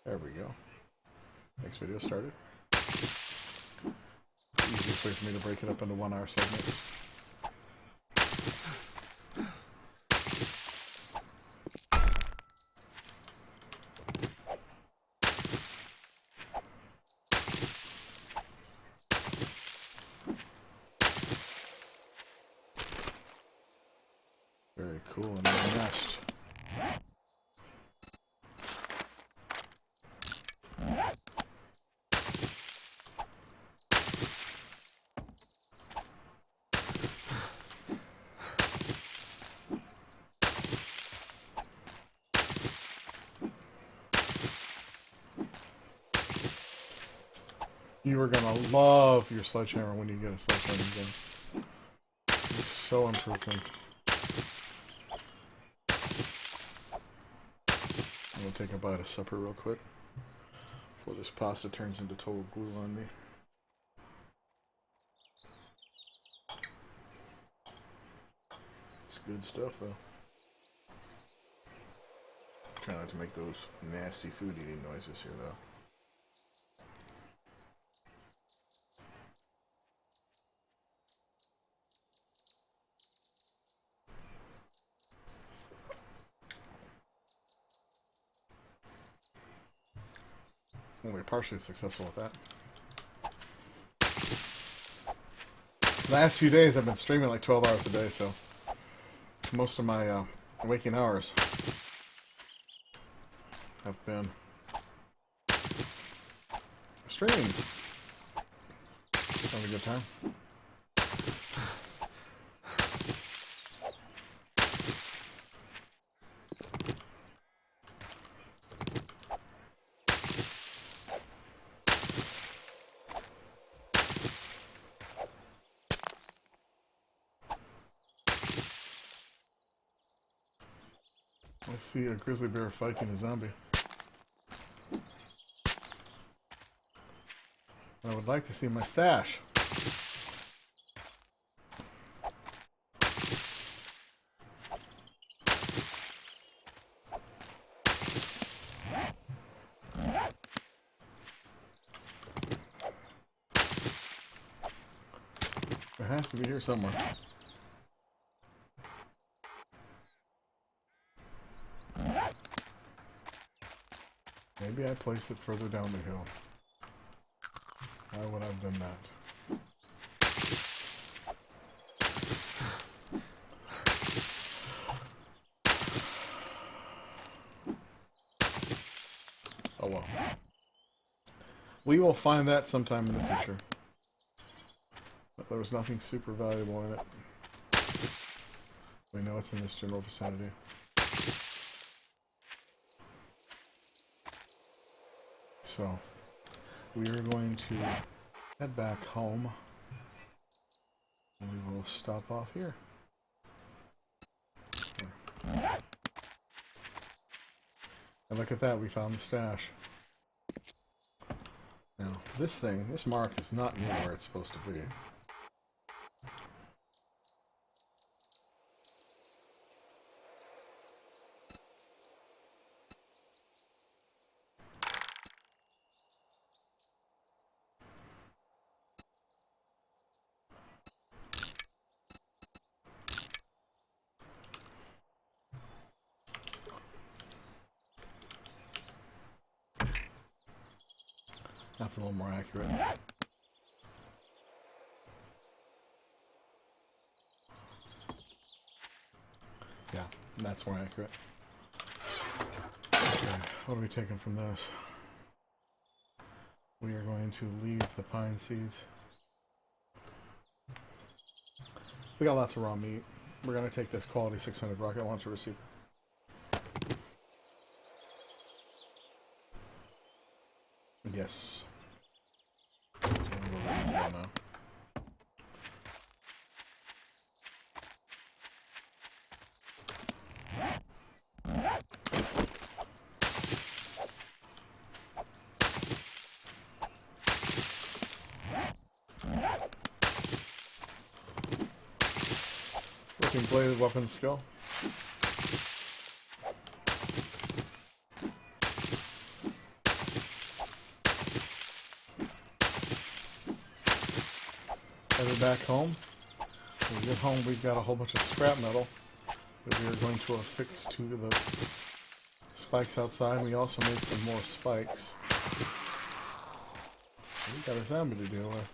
There we go. Next video started. Easiest way for me to break it up into 1 hour segments. Very cool and meshed. You are gonna love your sledgehammer when you get a sledgehammer again. It's so improving. I'm gonna take a bite of supper real quick before this pasta turns into total glue on me. It's good stuff though. Try not to make those nasty food eating noises here though. Only partially successful with that. Last few days I've been streaming like 12 hours a day, so most of my waking hours have been streaming. Having a good time. I see a grizzly bear fighting a zombie. I would like to see my stash. It has to be here somewhere. Maybe I placed it further down the hill. Why would I have done that? Oh well. We will find that sometime in the future. But there was nothing super valuable in it. We know it's in this general vicinity. So, we are going to head back home, and we will stop off here. And look at that, we found the stash. Now, this mark is not near where it's supposed to be. That's a little more accurate. Yeah, that's more accurate. Okay, what are we taking from this? We are going to leave the pine seeds. We got lots of raw meat. We're going to take this quality 600 rocket launcher receiver. Yes. Now. Working bladed weapon skill. headed back home. When we get home, we've got a whole bunch of scrap metal that we are going to affix to the spikes outside. We also made some more spikes. We got a zombie to deal with.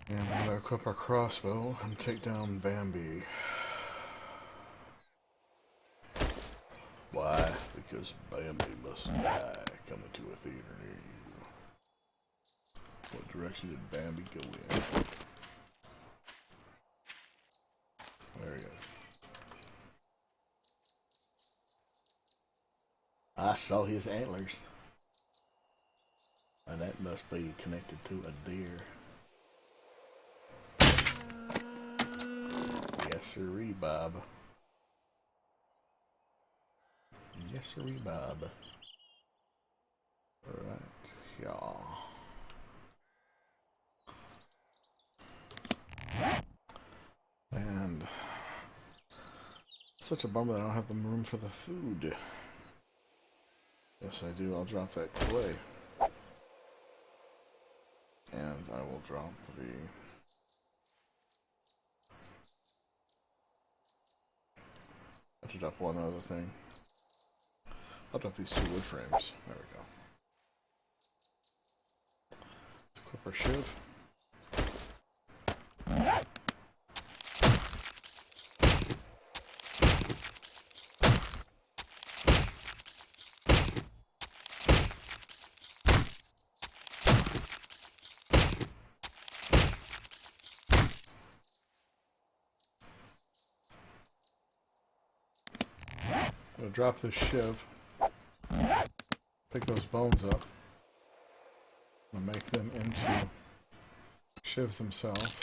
And we're gonna equip our crossbow and take down Bambi. Why? Because Bambi must die coming to a theater near you. What direction did Bambi go in? There he is. I saw his antlers. And that must be connected to a deer. Yes, sirree, Bob. Yes, sirree, Bob. Alright, yeah. And it's such a bummer that I don't have the room for the food. Yes, I do. I'll drop that clay. And I will drop the... I have to drop one other thing. I'll drop these 2 wood frames. There we go. Let's equip our shiv. I'm going to drop this shiv, pick those bones up, and make them into shivs themselves.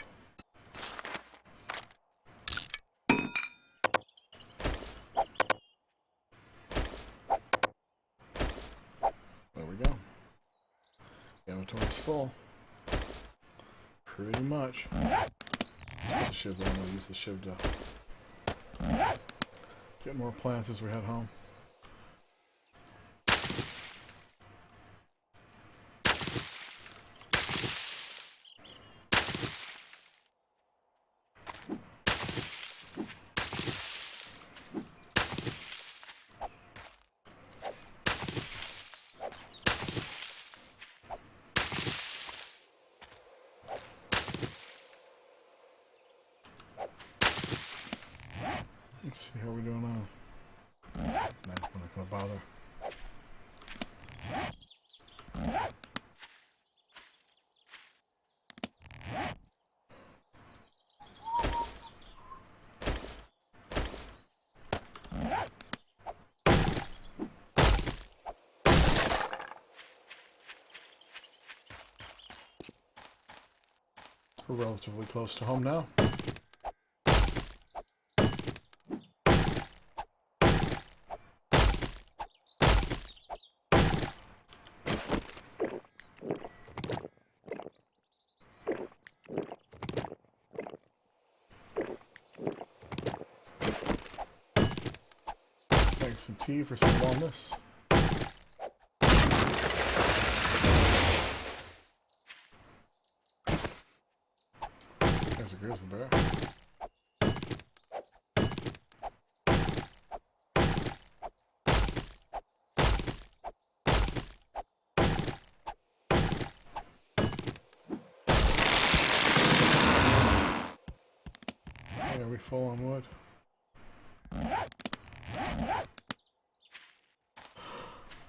There we go. The inventory's full. Pretty much. The shiv, then we'll use the shiv to get more plants as we head home. Let's see how we're doing now. Nah, I'm not gonna bother. We're relatively close to home now. Thanks some tea for some wellness. There's a grizzly bear. Hey, are we full on wood?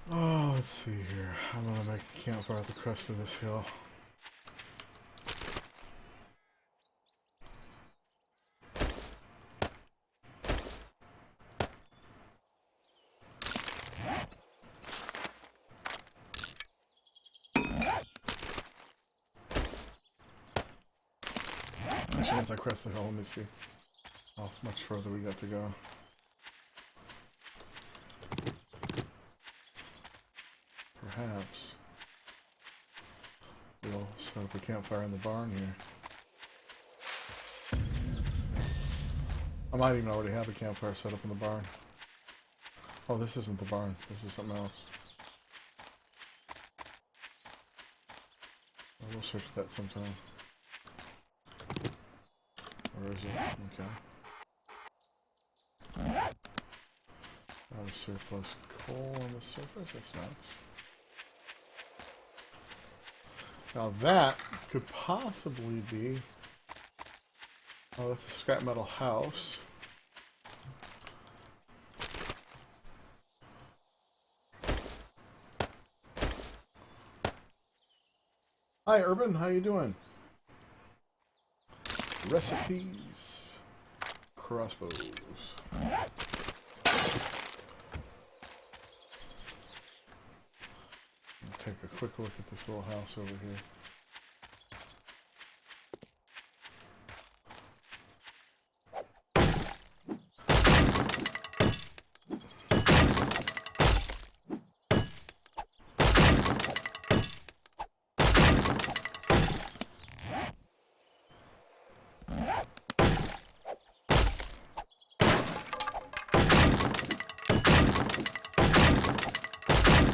Oh, let's see here. I'm gonna make a campfire at the crest of this hill. Actually, once I crest the hill, let me see how much further we got to go. Perhaps we'll set up a campfire in the barn here. I might even already have a campfire set up in the barn. Oh, this isn't the barn. This is something else. I will search that sometime. Where is it? Okay. Surplus coal on the surface. That's nice. Now that could possibly be... Oh, that's a scrap metal house. Hi, Urban. How you doing? Recipes. Crossbows. Take a quick look at this little house over here.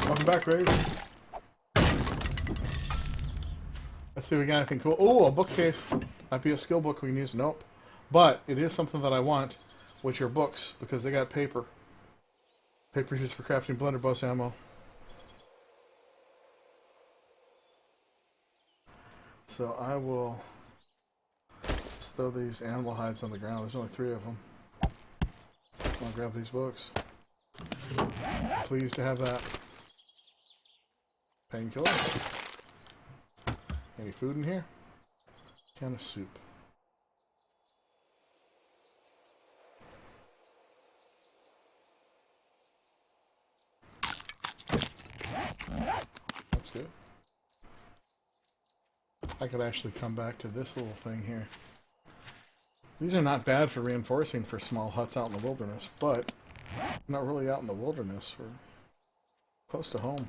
Welcome back, Ray. Let's see if we got anything cool. Oh, a bookcase. Might be a skill book we can use. Nope. But it is something that I want, which are books, because they got paper. Paper used for crafting blunderbuss ammo. So I will just throw these animal hides on the ground. There's only 3 of them. I'll grab these books. Pleased to have that. Painkiller. Any food in here? Can of soup. That's good. I could actually come back to this little thing here. These are not bad for reinforcing for small huts out in the wilderness, but not really out in the wilderness. We're close to home.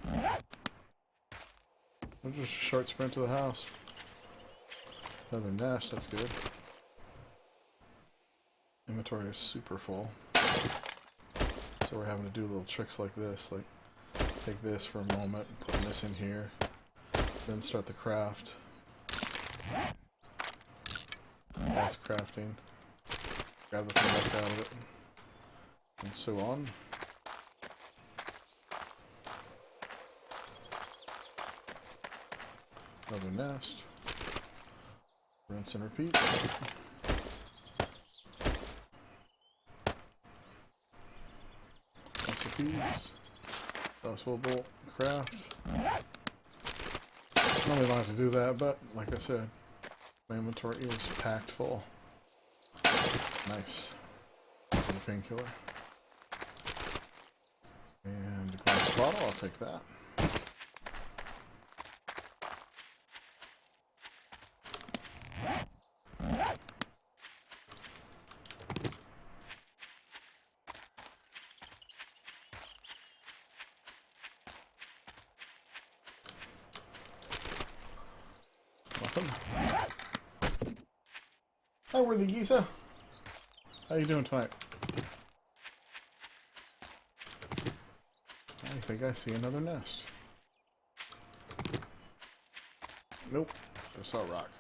Just a short sprint to the house. Another nest, that's good. Inventory is super full. So we're having to do little tricks like this, like take this for a moment, put this in here, then start the craft. That's crafting. Grab the thing back out of it. And so on. Another nest. Rinse and repeat. Recipes. Crossbow craft. Normally don't have to do that, but like I said, my inventory is packed full. Nice. And a painkiller. And a glass bottle, I'll take that. Hi, Worthy Giza. How you doing tonight? I think I see another nest. Nope, just saw a rock.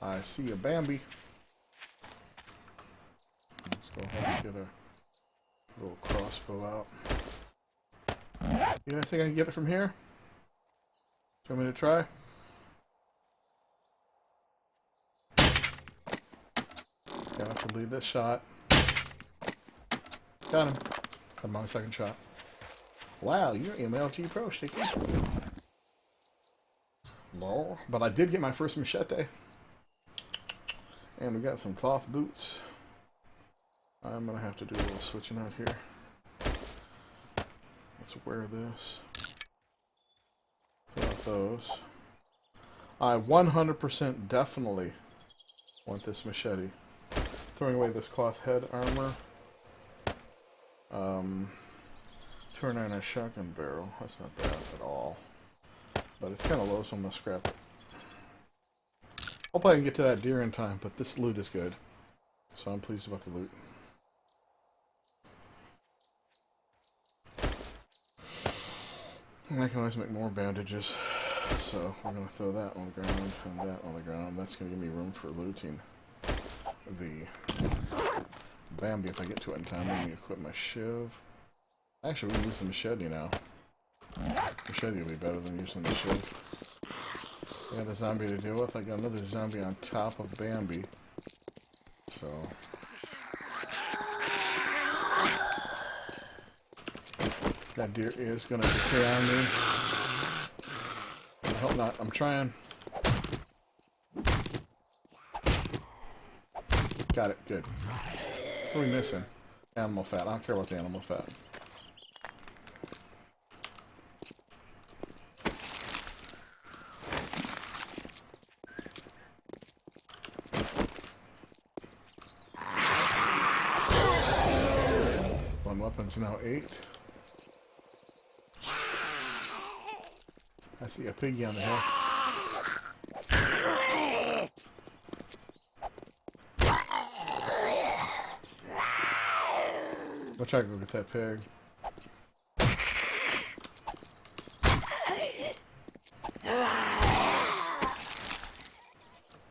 I see a Bambi. Let's go ahead and get a little crossbow out. You guys think I can get it from here? Do you want me to try? Yeah, I have to lead this shot. Got him. Got him on my second shot. Wow, you're MLG Pro, Sticky. No, but I did get my first machete. And we got some cloth boots. I'm going to have to do a little switching out here. Let's wear this. Throw out those. I 100% definitely want this machete. Throwing away this cloth head armor. 209 shotgun barrel. That's not bad at all. But it's kind of low, so I'm going to scrap it. Hope I can get to that deer in time, but this loot is good. So I'm pleased about the loot. And I can always make more bandages. So we're going to throw that on the ground and that on the ground. That's going to give me room for looting the Bambi if I get to it in time. Let me equip my shiv. Actually, we can use the machete now. Machete will be better than using the shiv. I got a zombie to deal with. I got another zombie on top of Bambi. So that deer is going to decay on me. I hope not. I'm trying. Got it. Good. What are we missing? Animal fat. I don't care about the animal fat. One weapon's now 8. I see a piggy on the hill. I'll try to go get that pig.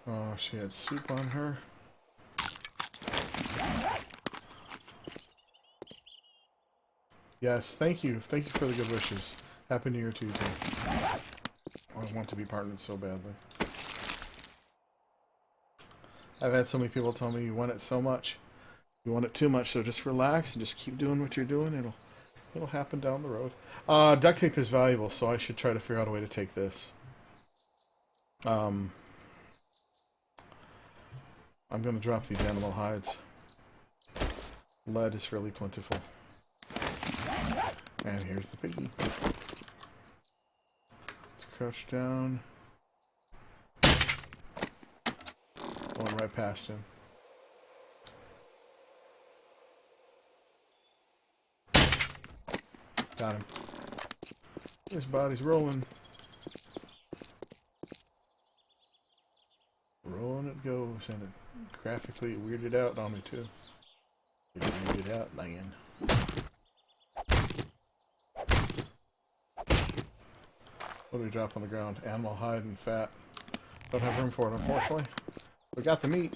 Oh, she had soup on her. Yes, thank you. Thank you for the good wishes. Happy New Year to you too. I want to be partnered so badly. I've had so many people tell me you want it so much. You want it too much, so just relax and just keep doing what you're doing. It'll happen down the road. Duct tape is valuable, so I should try to figure out a way to take this. I'm going to drop these animal hides. Lead is fairly plentiful. And here's the piggy. Let's crouch down. Going right past him. Got him. His body's rolling. Rolling it goes, and it graphically weirded out on me too. It weirded out, man. What do we drop on the ground? Animal hide and fat. Don't have room for it, unfortunately. We got the meat.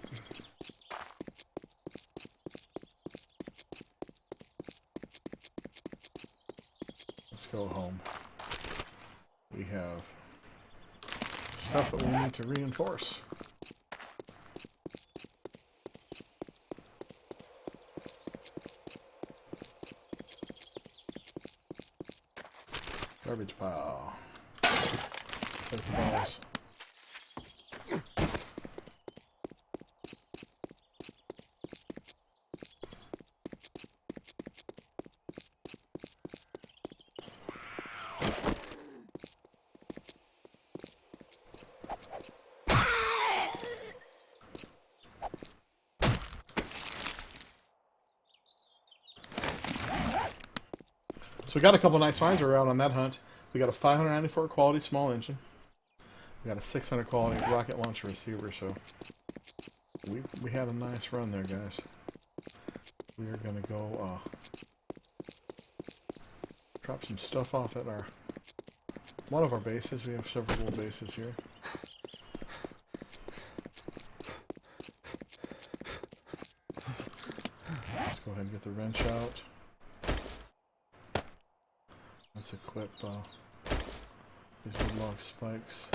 Let's go home. We have stuff that we need to reinforce. Garbage pile. Balls. So we got a couple nice finds. We were out on that hunt. We got a 594 quality small engine. We got a 600 quality rocket launcher receiver, so we had a nice run there, guys. We are gonna go drop some stuff off at one of our bases. We have several little bases here. Let's go ahead and get the wrench out. Let's equip these wood log spikes.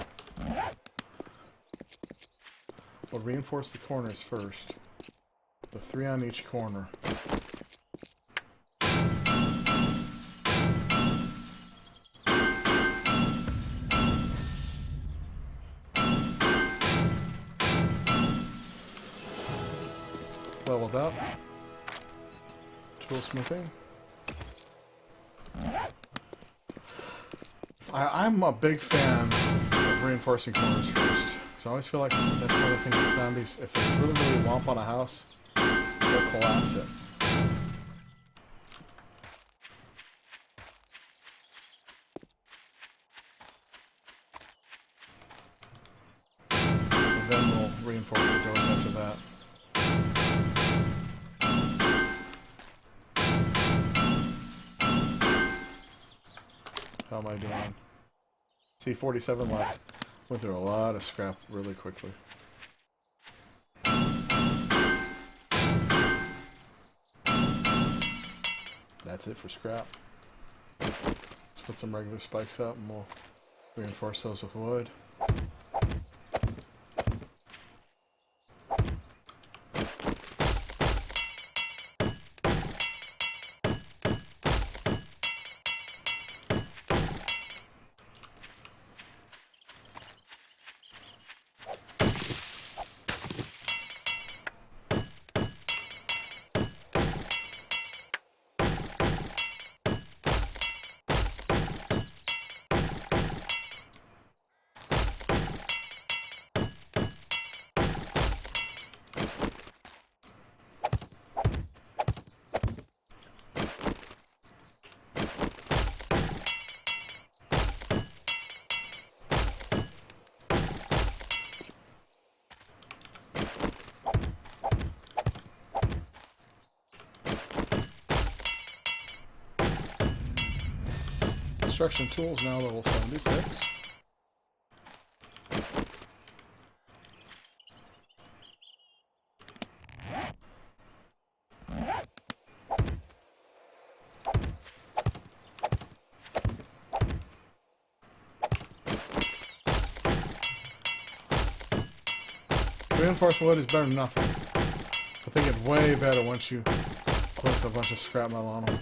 We'll reinforce the corners first. The 3 on each corner. Leveled up. Tool smithing. I'm a big fan of reinforcing corners first. Because I always feel like that's one of the things that zombies, if they really, really womp on a house, they'll collapse it. that. How am I doing? See, 47 left. Went through a lot of scrap really quickly. That's it for scrap. Let's put some regular spikes up and we'll reinforce those with wood. Construction tools now level 76. Reinforced wood is better than nothing. I think it's way better once you put a bunch of scrap metal on them.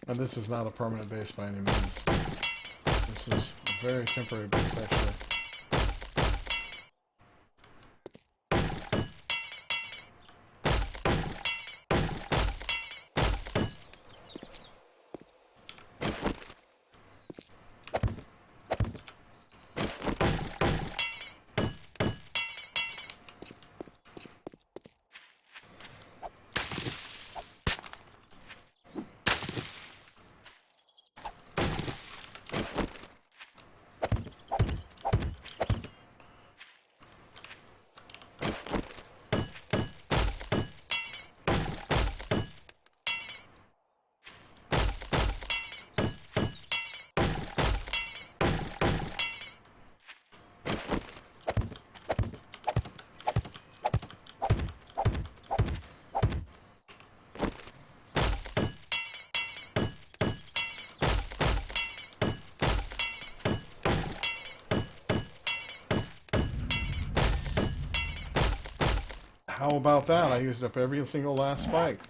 And this is not a permanent base by any means. This is a very temporary base, actually. How about that? I used up every single last spike.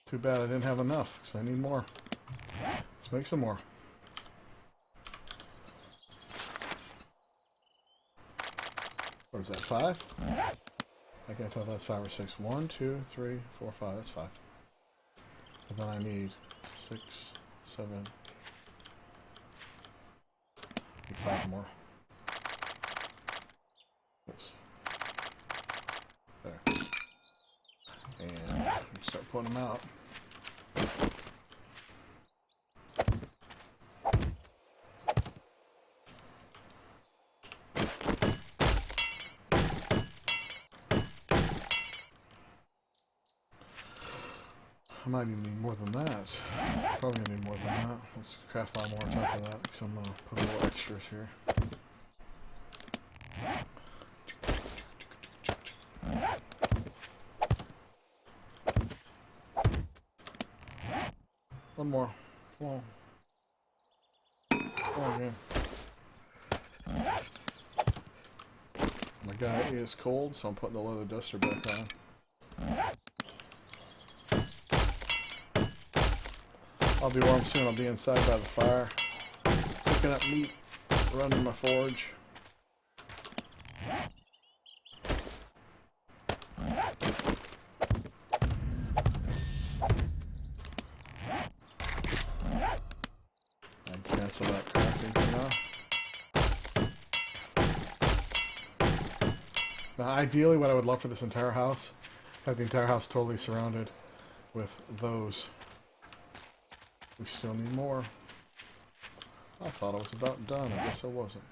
Too bad I didn't have enough, because I need more. Let's make some more. What is that, 5? I can't tell if that's 5 or 6. 1, 2, 3, 4, 5. That's 5. And then I need 6, 7, 5 more. Oops. There. And start putting them out. I might even need more than that. Probably gonna need more than that. Let's craft 5 more on top of that because I'm gonna put a little extras here. One more. Come on. Come on, again. My guy is cold, so I'm putting the leather duster back on. I'll be warm soon. I'll be inside by the fire, picking up meat, running my forge. And cancel that crafting for now. Now, ideally, what I would love for this entire house, have the entire house totally surrounded with those. We still need more. I thought I was about done. I guess I wasn't.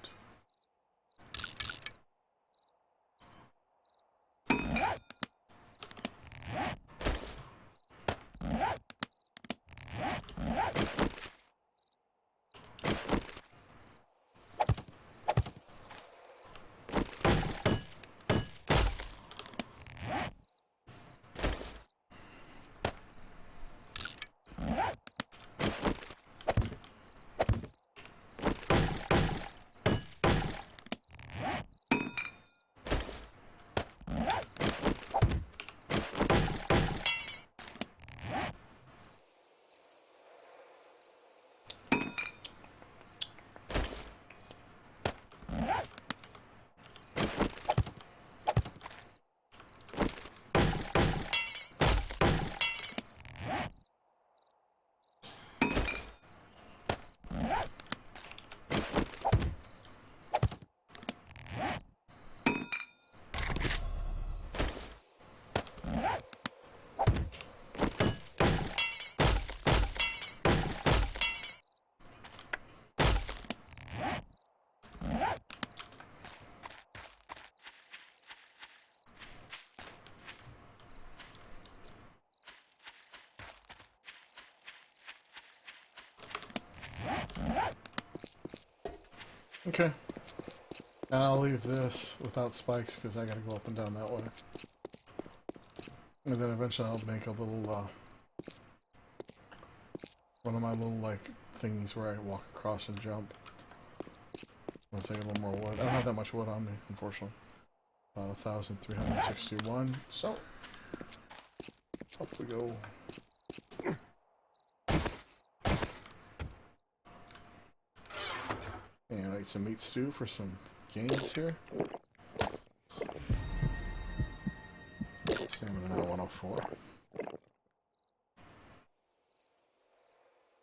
Okay. And I'll leave this without spikes because I gotta go up and down that way. And then eventually I'll make a little, one of my little, like, thingies where I walk across and jump. I'll take a little more wood. I don't have that much wood on me, unfortunately. About 1,361. So, up we go. And I eat some meat stew for some gains here. Stamina now 104.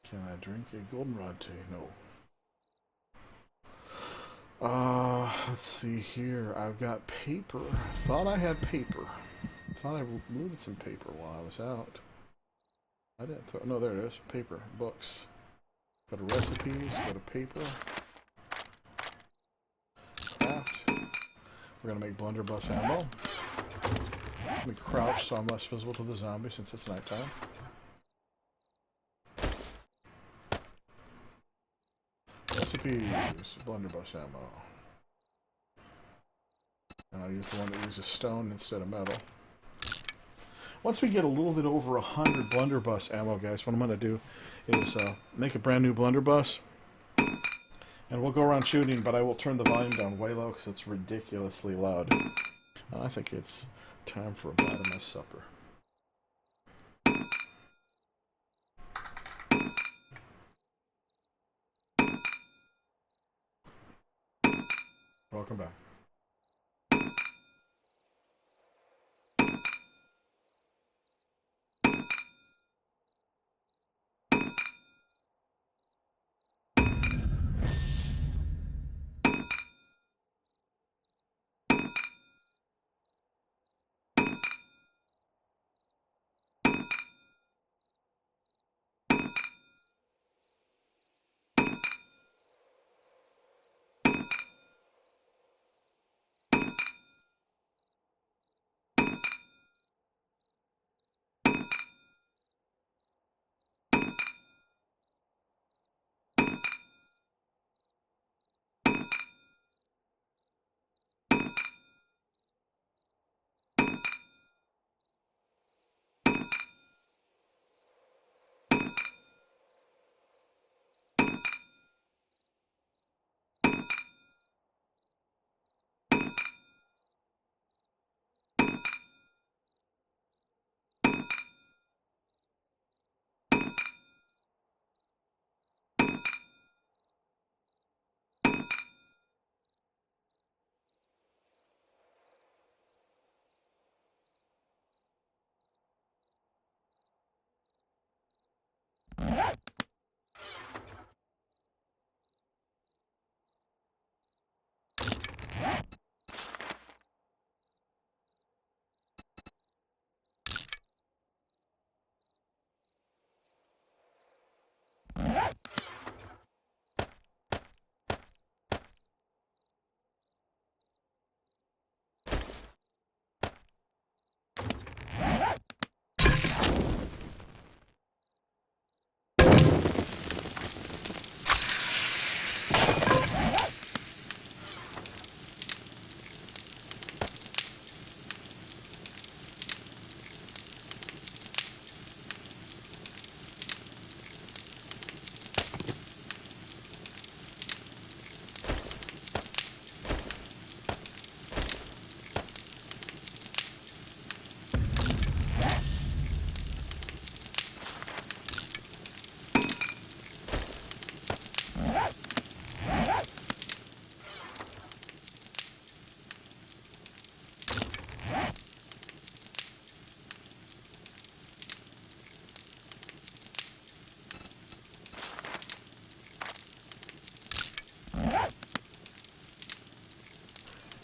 Can I drink a goldenrod tea? No. Let's see here. I've got paper. I thought I had paper. I thought I looted some paper while I was out. I didn't throw. No, there it is. Paper. Books. Go to recipes. Go to paper. Craft. We're gonna make blunderbuss ammo. Let me crouch so I'm less visible to the zombie since it's nighttime. Recipes. Blunderbuss ammo. And I'll use the one that uses stone instead of metal. Once we get a little bit over 100 blunderbuss ammo, guys, what I'm going to do is make a brand new blunderbuss. And we'll go around shooting, but I will turn the volume down way low because it's ridiculously loud. I think it's time for a bite of my supper. Welcome back.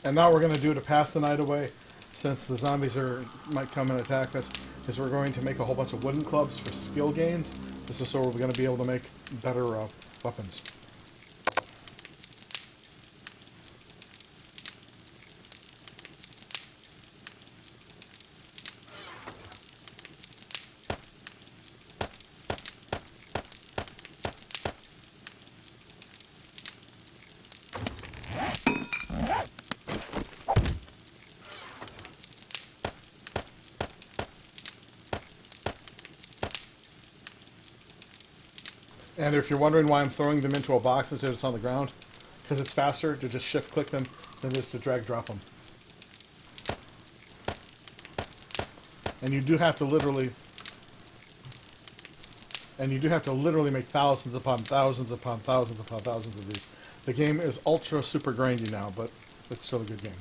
And now we're going to do to pass the night away, since the zombies might come and attack us, is we're going to make a whole bunch of wooden clubs for skill gains. This is so we're going to be able to make better weapons. And if you're wondering why I'm throwing them into a box instead of just on the ground, because it's faster to just shift click them than it is to drag drop them. And you do have to literally make thousands upon thousands upon thousands upon thousands of these. The game is ultra super grindy now, but it's still a good game.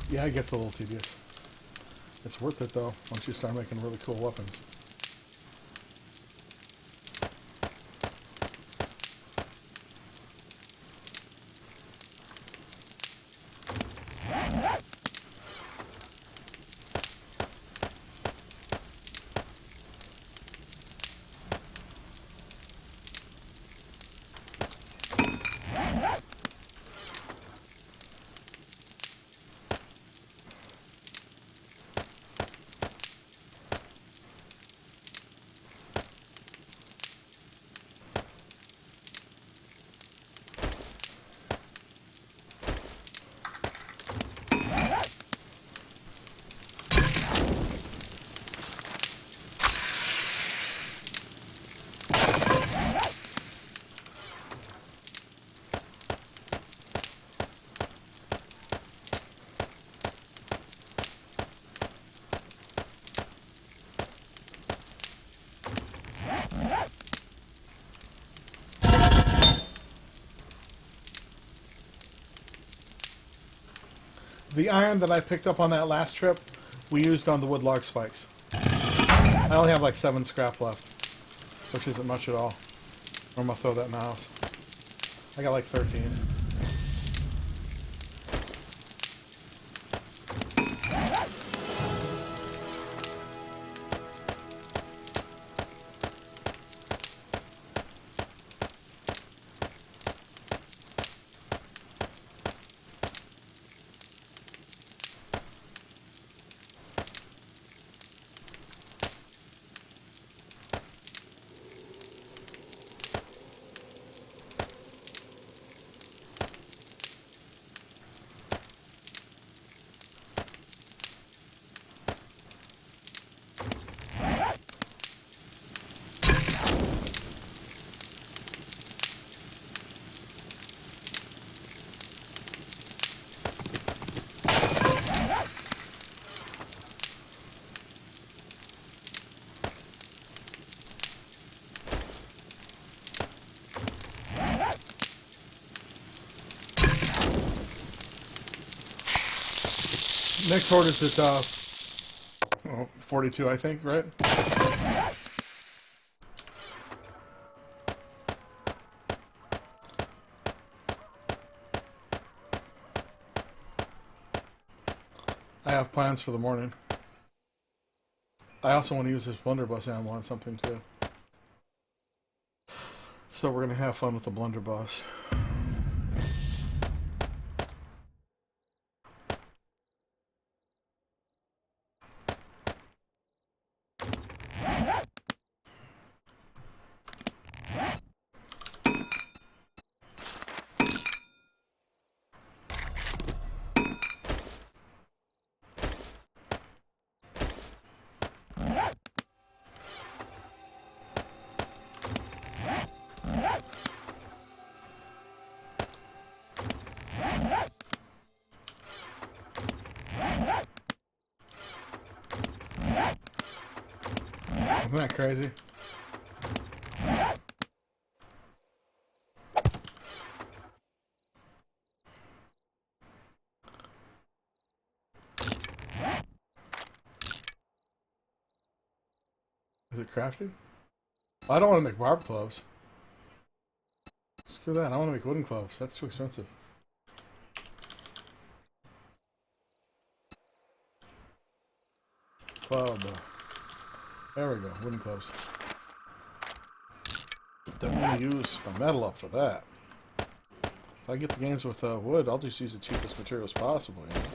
Yeah, it gets a little tedious. It's worth it, though, once you start making really cool weapons. The iron that I picked up on that last trip, we used on the wood log spikes. I only have like 7 scrap left, which isn't much at all. I'm gonna throw that in the house. I got like 13. Next horde is at 42, I think, right? I have plans for the morning. I also want to use this blunderbuss ammo on something too. So we're going to have fun with the blunderbuss. Isn't that crazy? Is it crafted? I don't want to make barb gloves. Screw that, I want to make wooden gloves. That's too expensive. Club. There we go, wooden gloves. Don't want to use my metal up for that. If I get the games with wood, I'll just use the cheapest materials possible, you know?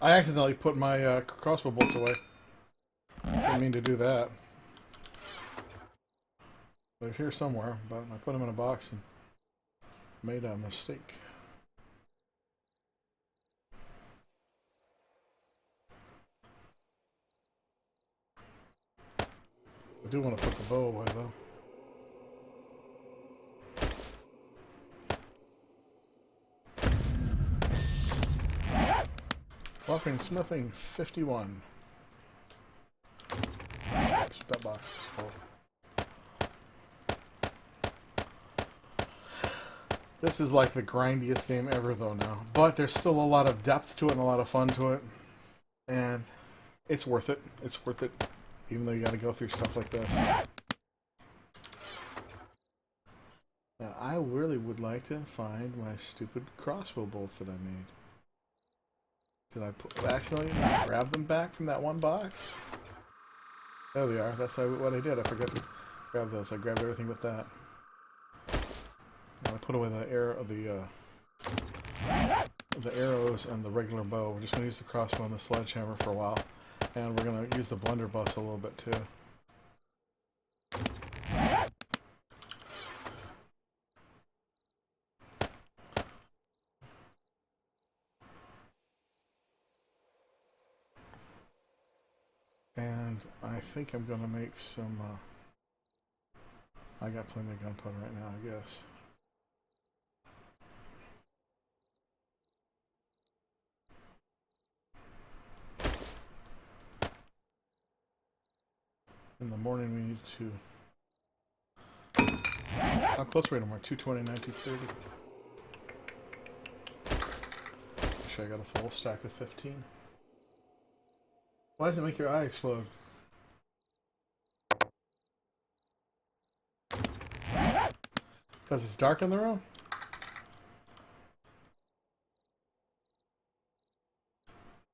I accidentally put my crossbow bolts away. Didn't mean to do that. They're here somewhere, but I put them in a box and made a mistake. I do want to put the bow away though. Walking smithing 51. That box is full. This is like the grindiest game ever though now. But there's still a lot of depth to it and a lot of fun to it. And it's worth it. It's worth it. Even though you gotta go through stuff like this. I really would like to find my stupid crossbow bolts that I made. Did I accidentally grab them back from that one box? There they are. That's what I did. I forgot to grab those. I grabbed everything but that. And I put away the arrows and the regular bow. We're just going to use the crossbow and the sledgehammer for a while. And we're going to use the blunderbuss a little bit too. And I think I'm going to make some... I got plenty of gunpowder right now, I guess. In the morning we need to... How close are we tomorrow? 220, 1930. Actually, I got a full stack of 15. Why does it make your eye explode? Because it's dark in the room?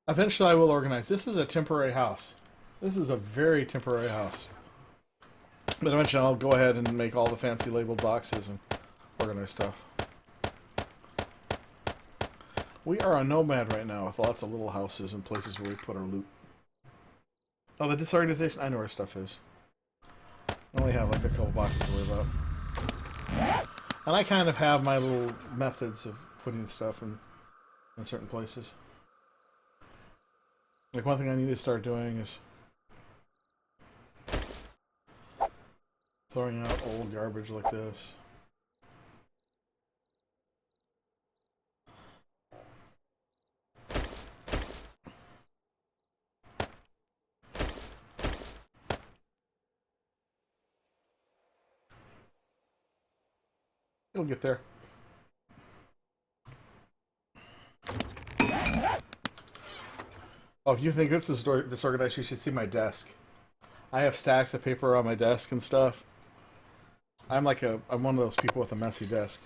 Eventually I will organize. This is a temporary house. This is a very temporary house. But eventually I'll go ahead and make all the fancy labeled boxes and organize stuff. We are a nomad right now with lots of little houses and places where we put our loot. Oh, the disorganization? I know where stuff is. I only have like a couple boxes to worry about. And I kind of have my little methods of putting stuff in certain places. Like one thing I need to start doing is throwing out old garbage like this. It'll get there. Oh, if you think this is disorganized, you should see my desk. I have stacks of paper on my desk and stuff. I'm one of those people with a messy desk.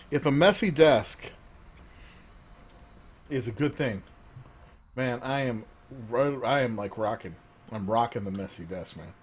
If a messy desk is a good thing, man, I am like rocking. I'm rocking the messy desk, man.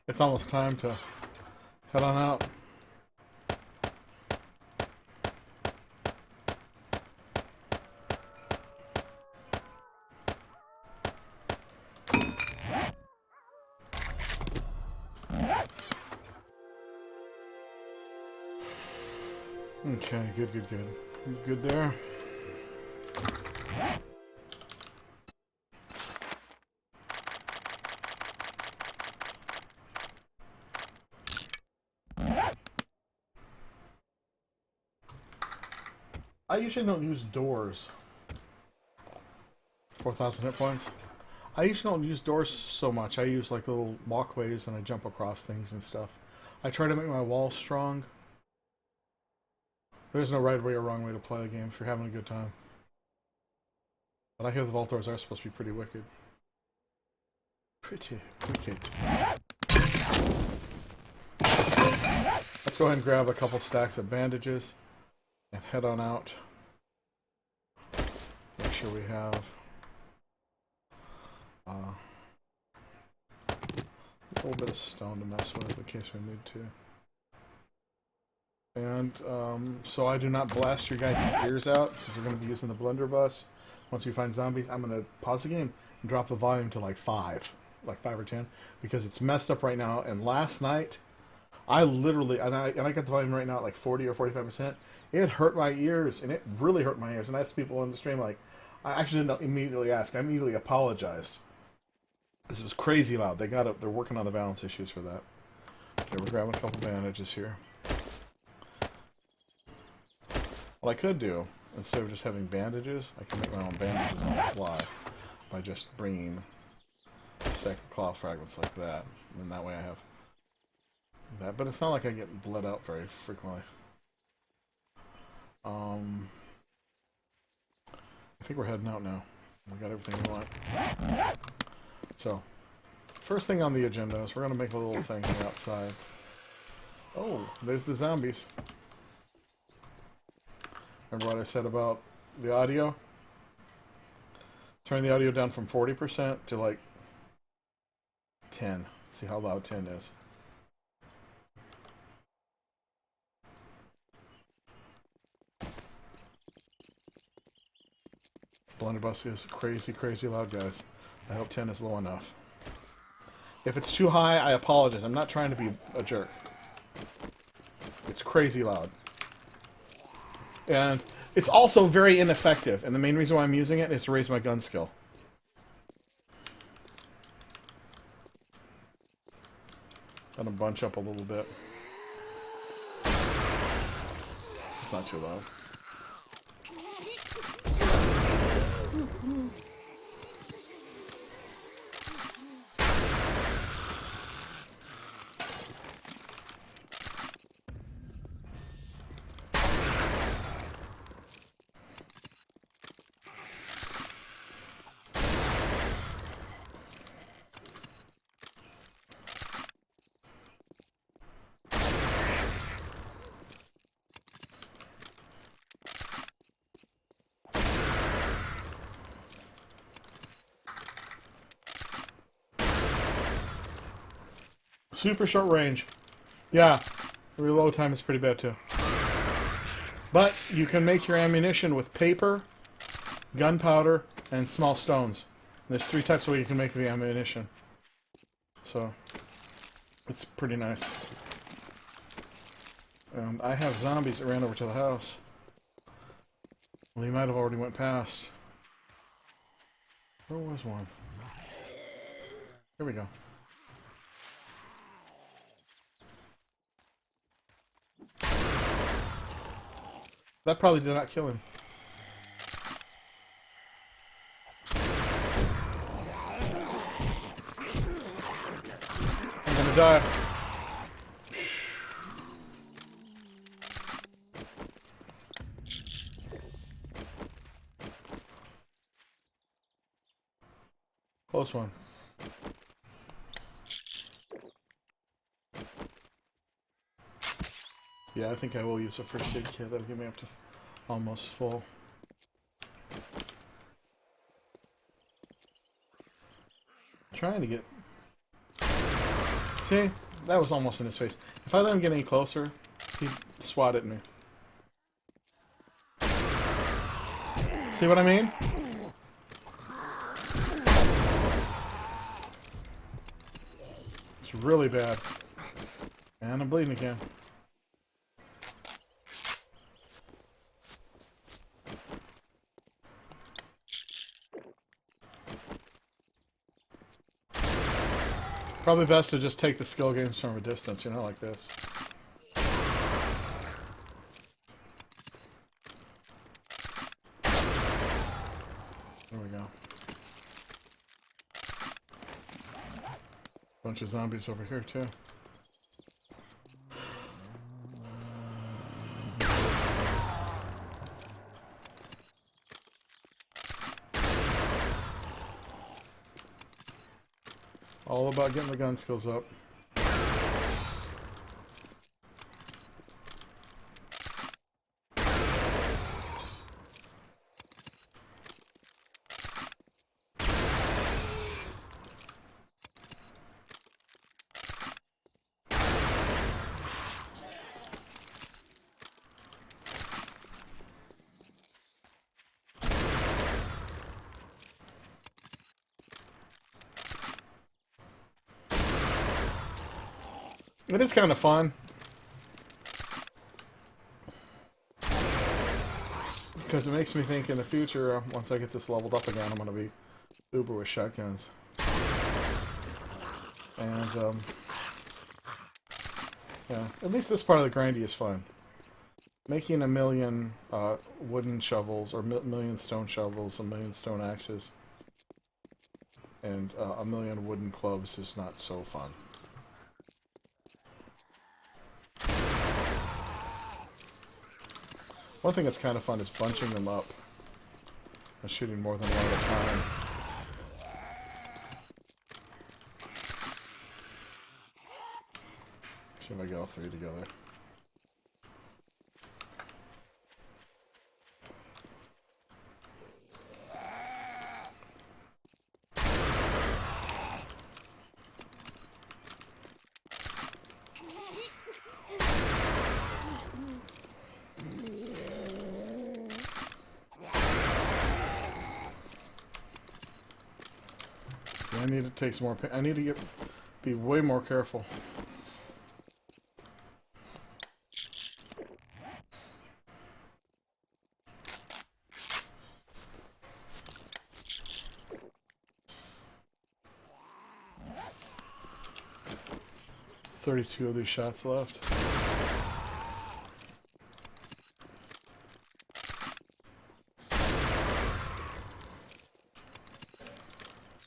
It's almost time to head on out. Okay, good. You good there? I usually don't use doors. 4,000 hit points. I usually don't use doors so much. I use like little walkways and I jump across things and stuff. I try to make my walls strong. There's no right way or wrong way to play the game if you're having a good time. But I hear the vault doors are supposed to be pretty wicked. Pretty wicked. That's go ahead and grab a couple stacks of bandages and head on out. Make sure we have a little bit of stone to mess with in case we need to. And so I do not blast your guys' ears out, since we're going to be using the blunderbuss. Once we find zombies, I'm going to pause the game and drop the volume to like 5 or 10, because it's messed up right now. And last night, I literally, and I got the volume right now at like 40 or 45%. It hurt my ears, and it really hurt my ears. And I asked people on the stream, like, I actually didn't immediately ask. I immediately apologized. This was crazy loud. They're working on the balance issues for that. Okay, we're grabbing a couple bandages here. What I could do, instead of just having bandages, I can make my own bandages on the fly by just bringing a stack of cloth fragments like that. And that way I have that. But it's not like I get bled out very frequently. I think we're heading out now. We got everything we want. So, first thing on the agenda is we're going to make a little thing here outside. Oh, there's the zombies. Remember what I said about the audio? Turn the audio down from 40% to like 10. See how loud 10 is. Blunderbuss is crazy, crazy loud, guys. I hope 10 is low enough. If it's too high, I apologize. I'm not trying to be a jerk. It's crazy loud. And it's also very ineffective. And the main reason why I'm using it is to raise my gun skill. Gonna bunch up a little bit. It's not too loud. Super short range. Yeah, the reload time is pretty bad too. But you can make your ammunition with paper, gunpowder, and small stones. There's 3 types of way you can make the ammunition. So, it's pretty nice. I have zombies that ran over to the house. Well, he might have already went past. Where was one? Here we go. That probably did not kill him. I'm gonna die. Close one. Yeah, I think I will use a first aid kit. That'll get me up to almost full. Trying to get... See? That was almost in his face. If I let him get any closer, he'd swat at me. See what I mean? It's really bad. And I'm bleeding again. Probably best to just take the skill games from a distance, you know, like this. There we go. Bunch of zombies over here, too. All about getting the gun skills up. It is kind of fun. Because it makes me think in the future, once I get this leveled up again, I'm going to be uber with shotguns. And, yeah, at least this part of the grindy is fun. Making 1,000,000 wooden shovels, or 1,000,000 stone shovels, 1,000,000 stone axes, and 1,000,000 wooden clubs is not so fun. One thing that's kind of fun is bunching them up and shooting more than one at a time. See if I get all three together. I need to take some more. I need to be way more careful. $32 of these shots left.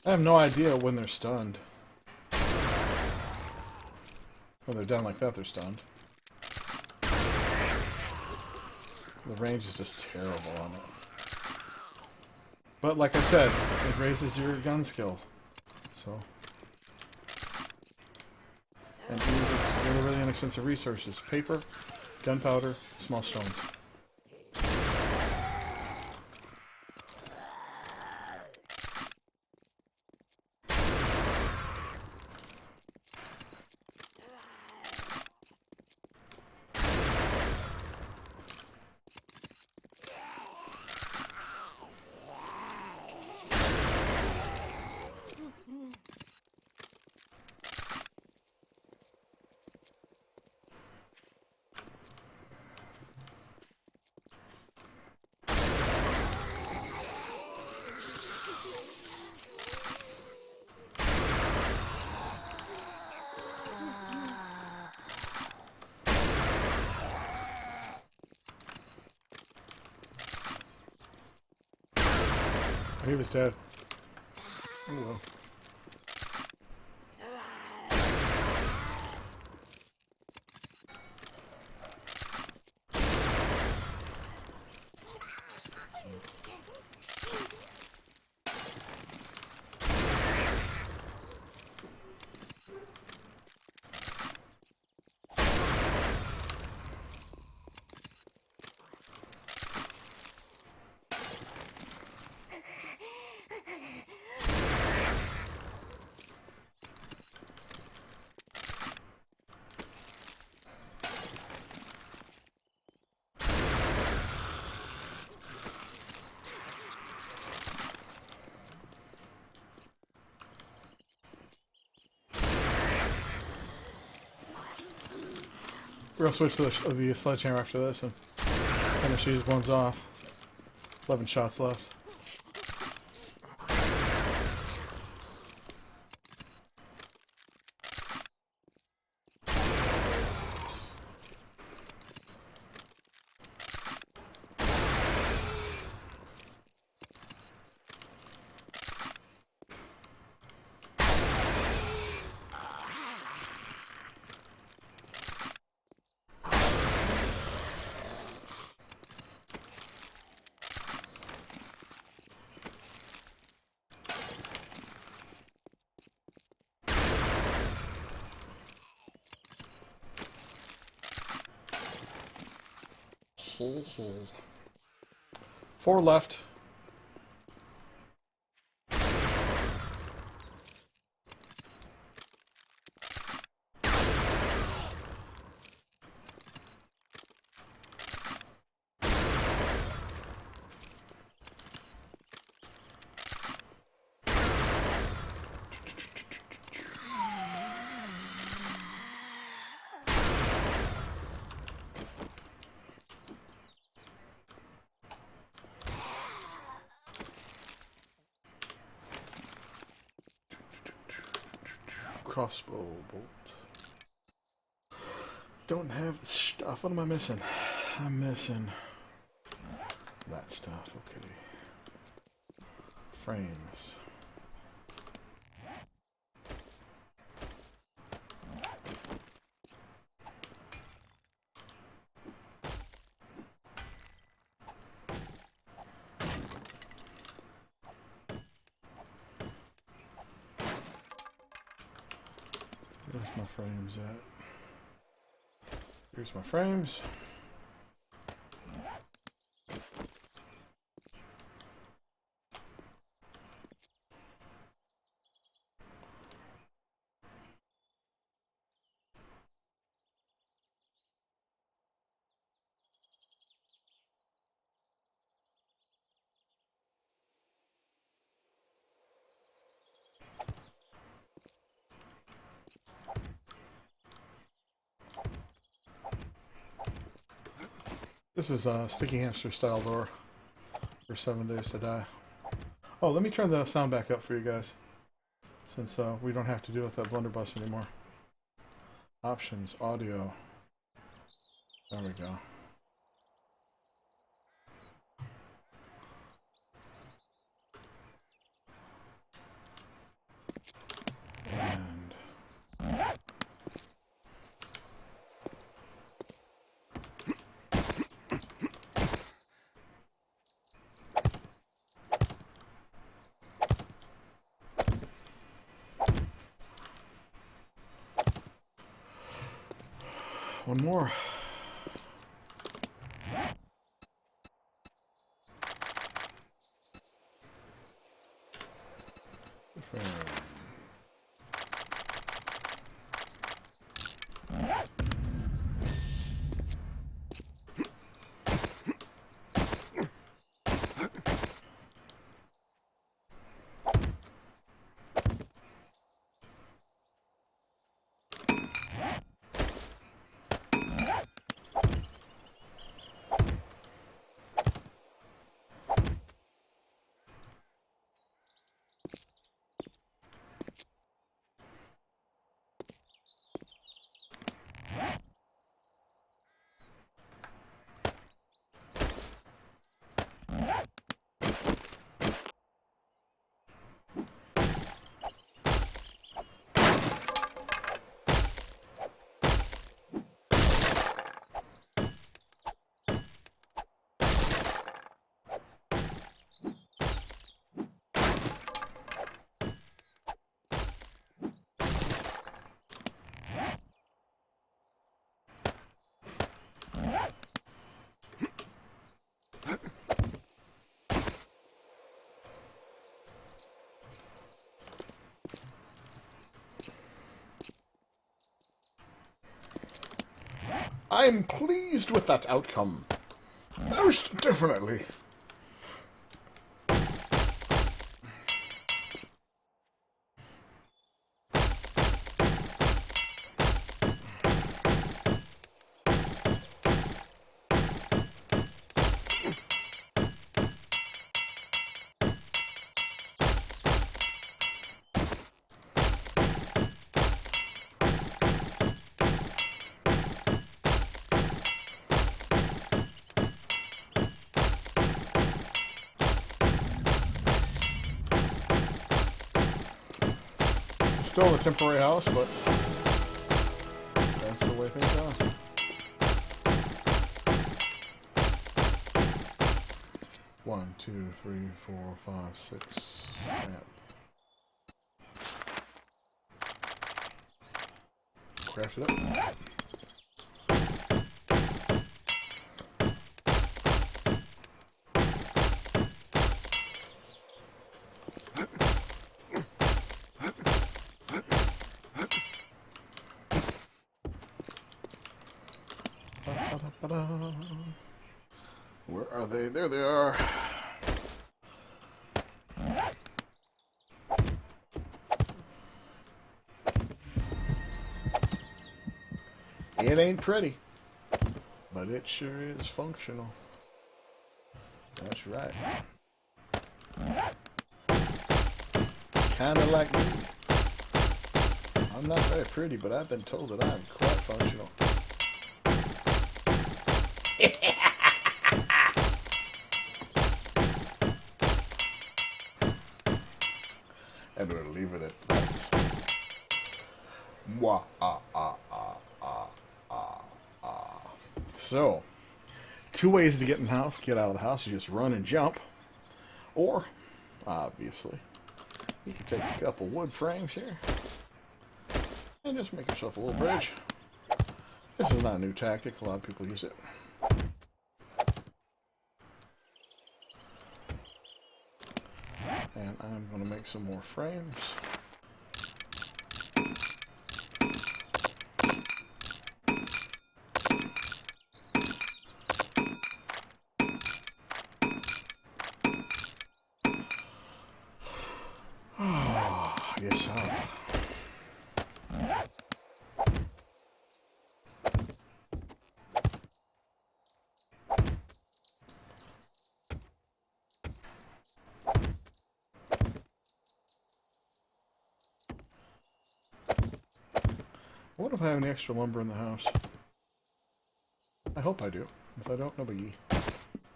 I have no idea when they're stunned. When they're down like that, they're stunned. The range is just terrible on it. But like I said, it raises your gun skill. So. And it uses really, really inexpensive resources. Paper, gunpowder, small stones. He was dead. Oh well. We're gonna switch to the sledgehammer after this and finish these ones off. 11 shots left. Four left. crossbow bolt. Don't have the stuff. What am I missing? I'm missing that stuff. Okay. Frames. Where's my frames at? Here's my frames. This is a StickyHamster style door for 7 Days to Die. Oh, let me turn the sound back up for you guys, since we don't have to deal with that blunderbuss anymore. Options, audio. There we go. And one more. I'm pleased with that outcome. Most definitely. Still a temporary house, but that's the way things are. One, two, three, 4, 5, 6. Ramp. Craft it up. Where are they? There they are. It ain't pretty, but it sure is functional. That's right. Kinda like me. I'm not very pretty, but I've been told that I'm quite functional. And we'll leave it at that. Mwah, So, two ways to get in the house, get out of the house. You just run and jump. Or, obviously, you can take a couple wood frames here and just make yourself a little bridge. This is not a new tactic. A lot of people use it. And I'm going to make some more frames. Yes, what if I have any extra lumber in the house? I hope I do. If I don't, no biggie.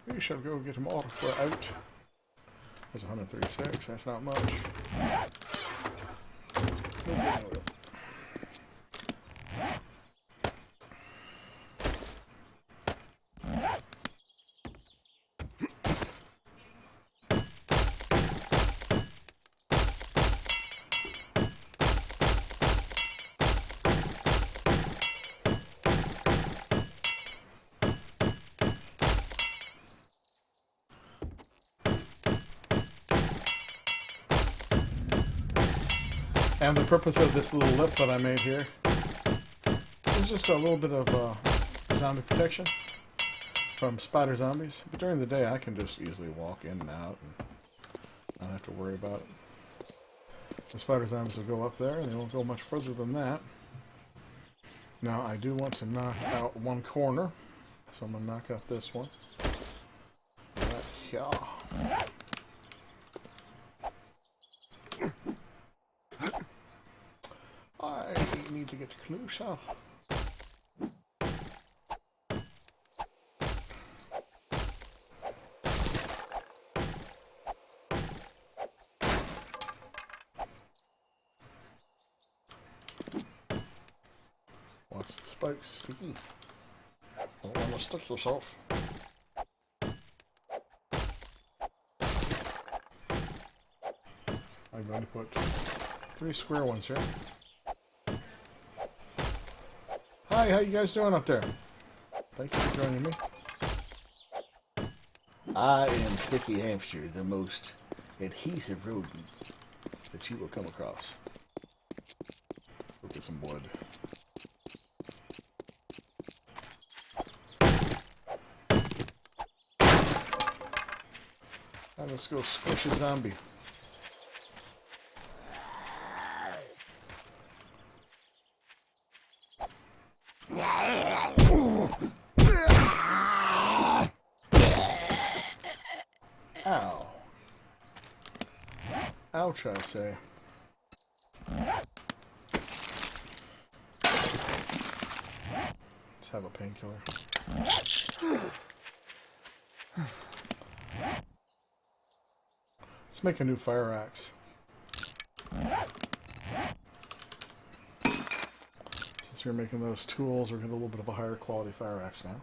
We shall go get them all out. There's 136. That's not much. And the purpose of this little lip that I made here is just a little bit of zombie protection from spider zombies. But during the day, I can just easily walk in and out and not have to worry about it. The spider zombies will go up there, and they won't go much further than that. Now, I do want to knock out one corner, so I'm going to knock out this one. Right here. I need to get closer. Watch the spikes, Sticky. Don't want to stick yourself. I'm going to put 3 square ones here. Hi, how you guys doing up there? Thank you for joining me. I am StickyHamster, the most adhesive rodent that you will come across. Let's look at some wood. And let's go squish a zombie. Ow. Ouch, I say. Let's have a painkiller. Let's make a new fire axe. Since we're making those tools, we're getting a little bit of a higher quality fire axe now.